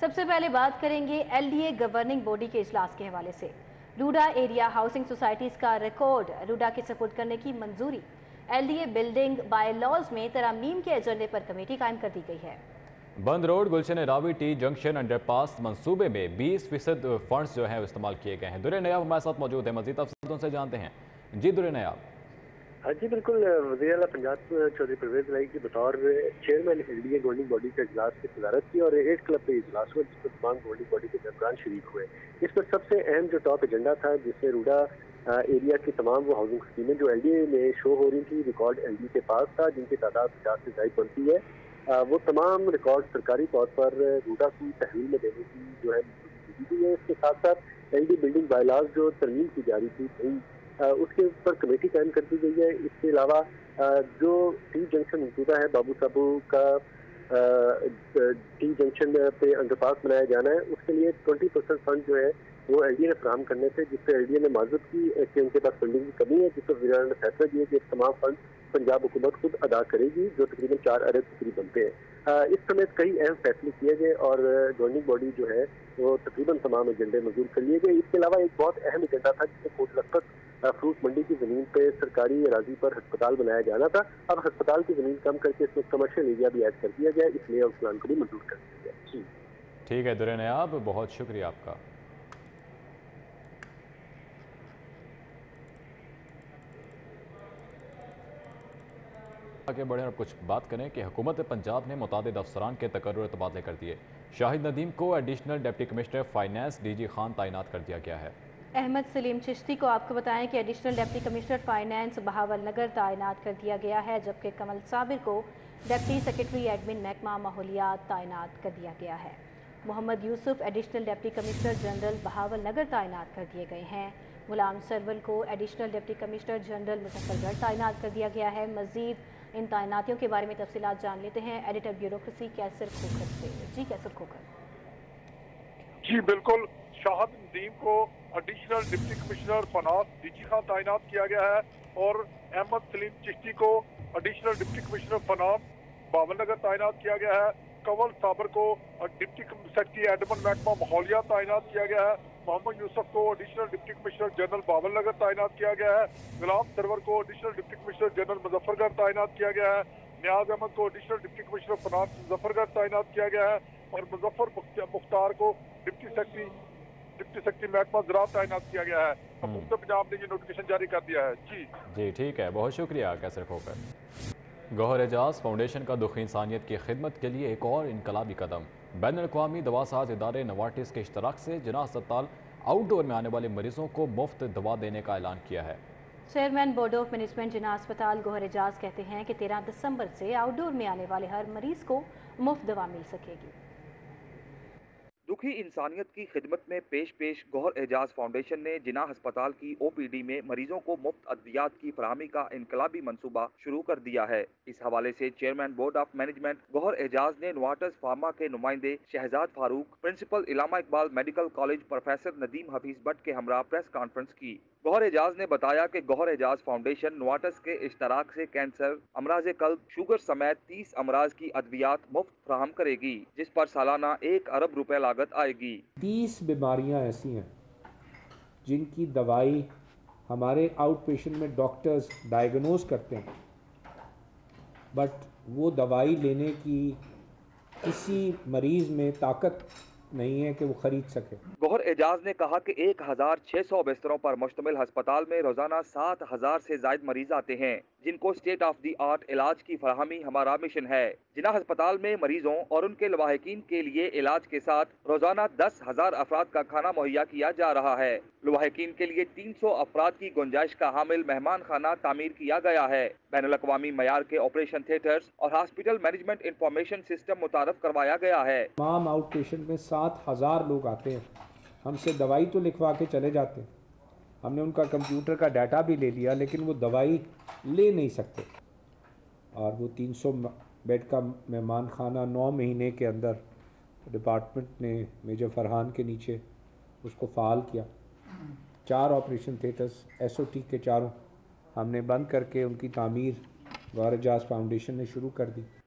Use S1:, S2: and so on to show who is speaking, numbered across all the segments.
S1: سب سے پہلے بات کریں گے LDA گورننگ باڈی کے اجلاس کے حوالے سے۔ روڈا ایریا ہاؤسنگ سوسائٹیز کا ریکارڈ روڈا کے سپورٹ کرنے کی منظوری۔ LDA بلڈنگ بائی لاز میں ترامیم کے ایجنڈے پر کمیٹی قائم کر دی گئی ہے۔
S2: بند روڈ گلشن راوی ٹی جنکشن انڈر پاس منصوبے میں 20% فنڈز جو ہیں استعمال کیے گئے ہیں۔ درِ نیاب ہمارے ساتھ موجود ہیں، مزید تفصیلات ان سے جانتے ہیں۔ جی درِ نیاب۔
S3: ہاں جی بالکل، وزیر اعلیٰ پنجاب چودھری پرویز الہی کی بطور چیئرمین LDA گورننگ باڈی کے اجلاس کی صدارت کی اور 8 کلب کا اجلاس ہوا جس میں تمام گورننگ باڈی کے ممبران شریک ہوئے۔ اس میں سب سے اہم جو ٹاپ ایجنڈا تھا جس میں روڈا ایریا کی تمام وہ ہاؤسنگ اسکیمیں جو LDA میں شو ہو رہی تھی، ریکارڈ LDA کے پاس تھا جن کی تعداد 50 سے زائد بنتی ہے، وہ تمام ریکارڈ سرکاری طور پر روڈا کی تحویل میں دینے کی جو ہے منظوری دی گئی ہے۔ اس کے ساتھ ساتھ LDA بلڈنگ بائی لاز جو ترمیم کی جا رہی تھی اس کے اوپر کمیٹی قائم کر دی گئی ہے۔ اس کے علاوہ جو ٹی جنکشن منصوبہ ہے بابو صابو کا ٹی جنکشن پہ انڈر پاس بنایا جانا ہے، اس کے لیے 20% فنڈ جو ہے وہ LDA نے فراہم کرنے تھے، جس سے LDA نے معذرت کی کہ ان کے پاس فنڈنگ کی کمی ہے، جس پر وزیر نے فیصلہ کیا کہ تمام فنڈ پنجاب حکومت خود ادا کرے گی جو تقریباً 4 ارب کے قریب بنتے ہیں۔ اس سمیت کئی اہم فیصلے کیے گئے اور گورننگ باڈی جو ہے وہ تقریباً تمام ایجنڈے منظور کر لیے گئے۔ اس کے علاوہ ایک بہت اہم ایجنڈا تھا جس میں کوٹ لکھپت فروٹ منڈی کی زمین پہ سرکاری اراضی پر ہسپتال بنایا جانا تھا۔ اب ہسپتال کی زمین کم کر کے اس میں کمرشل ایریا بھی ایڈ کر دیا گیا، اس لیے اس پلان کو بھی منظور کر دیا گیا۔ جی
S2: ٹھیک ہے درِ نیاب، بہت شکریہ آپ کا۔ آگے بڑھیں اور کچھ بات کریں کہ حکومت پنجاب نے متعدد افسران کے تقرر تبادلے کر دیے۔ شاہد ندیم کو additional deputy commissioner finance DG Khan تعینات کر دیا گیا ہے۔
S1: احمد سلیم چشتی کو آپ کو بتائیں کہ additional deputy commissioner finance Bahawal Nagar تعینات کر دیا گیا ہے، جبکہ کمل صابر کو ڈپٹی سیکرٹری ایڈمن محکمہ ماحولیات تعینات کر دیا گیا ہے۔ Muhammad Yusuf additional deputy commissioner general Bahawalnagar تعینات کر دیے گئے ہیں۔ غلام سرول کو additional deputy commissioner general Muzaffargarh تعینات کر دیا گیا ہے۔ مزید ان تعیناتیوں کے بارے میں تفصیلات جان لیتے ہیں ایڈیٹر بیوروکریسی کیسر کھوکھر سے۔ جی کیسر کھوکھر۔
S4: جی بالکل، شاہد ندیم کو additional deputy commissioner finance DG Khan تعینات کیا گیا ہے اور احمد سلیم چشتی کو additional deputy commissioner finance Bahawal Nagar تعینات کیا گیا ہے۔ کنول صابر کو ڈپٹی سیکرٹری ایڈمن محکمہ ماحولیات تعینات کیا گیا ہے۔ محمد یوسف کو additional deputy commissioner general Bahawalnagar تعینات کیا گیا ہے۔ غلام سرور کو additional deputy commissioner general Muzaffargarh تعینات کیا گیا ہے۔ نیاز احمد کو additional deputy commissioner finance Muzaffar گڑھ تعینات کیا گیا ہے اور مظفر مختار کو ڈپٹی سیکرٹری محکمہ زراعت تعینات کیا گیا ہے۔ حکومت پنجاب نے یہ نوٹیفیکیشن جاری کر دیا ہے۔
S2: جی ٹھیک ہے، بہت شکریہ کیسر کھوکھر۔ گوہر اعجاز فاؤنڈیشن کا دکھی انسانیت کی خدمت کے لیے ایک اور انقلابی قدم۔ بین الاقوامی دوا ساز ادارے نوارٹس کے اشتراک سے جناح ہسپتال آؤٹ ڈور میں آنے والے مریضوں کو مفت دوا دینے کا اعلان کیا ہے۔
S1: چیئرمین بورڈ آف مینجمنٹ جناح ہسپتال گوہر اعجاز کہتے ہیں کہ 13 دسمبر سے آؤٹ ڈور میں آنے والے ہر مریض کو مفت دوا مل سکے گی۔
S5: دکھی انسانیت کی خدمت میں پیش گوہر اعجاز فاؤنڈیشن نے جناح ہسپتال کی OPD میں مریضوں کو مفت ادویات کی فراہمی کا انقلابی منصوبہ شروع کر دیا ہے۔ اس حوالے سے چیئرمین بورڈ آف مینجمنٹ گوہر اعجاز نے نوارٹس فارما کے نمائندے شہزاد فاروق، principal Allama Iqbal medical college professor Nadeem Hafeez but کے ہمراہ پریس کانفرنس کی۔ گوہر اعجاز نے بتایا کہ گوہر اعجاز فاؤنڈیشن نوارٹس کے اشتراک سے کینسر، امراض قلب، شوگر سمیت 30 امراض کی ادویات مفت فراہم کرے گی، جس پر سالانہ 1 ارب روپے لاگت آئے گی۔
S6: 30 بیماریاں ایسی ہیں جن کی دوائی ہمارے آؤٹ پیشنٹ میں ڈاکٹرز ڈائیگنوز کرتے ہیں، بٹ وہ دوائی لینے کی کسی مریض میں طاقت نہیں ہے کہ وہ خرید سکے۔
S5: گوہر اعجاز نے کہا کہ 1600 بستروں پر مشتمل ہسپتال میں روزانہ 7000 سے زائد مریض آتے ہیں، جن کو اسٹیٹ آف دی آرٹ علاج کی فراہمی ہمارا مشن ہے۔ جناح ہسپتال میں مریضوں اور ان کے لواحقین کے لیے علاج کے ساتھ روزانہ 10,000 افراد کا کھانا مہیا کیا جا رہا ہے۔ لواحقین کے لیے 300 افراد کی گنجائش کا حامل مہمان خانہ تعمیر کیا گیا ہے۔ بین الاقوامی معیار کے آپریشن تھیٹرز اور ہاسپٹل مینجمنٹ انفارمیشن سسٹم متعارف کروایا گیا ہے۔
S6: تمام آؤٹ پیشنٹ میں 7000 لوگ آتے ہیں، ہم سے دوائی تو لکھوا کے چلے جاتے ہیں، ہم نے ان کا کمپیوٹر کا ڈیٹا بھی لے لیا لیکن وہ دوائی لے نہیں سکتے، اور وہ 300 بیڈ کا مہمان خانہ 9 مہینے کے اندر ڈپارٹمنٹ نے میجر فرحان کے نیچے اس کو فعال کیا۔ 4 آپریشن تھیٹرز SOT کے 4 ہم نے بند کر کے ان کی تعمیر گوہر اعجاز فاؤنڈیشن نے شروع کر دی۔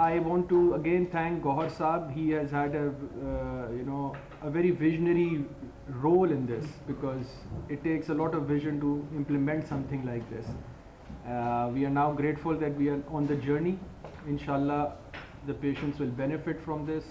S7: I want to again thank Gohar Saab. He has had a very visionary role in this, because it takes a lot of vision to implement something like this. We are now grateful that we are on the journey. Inshallah, the patients will benefit from this.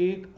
S8: 1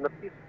S3: 29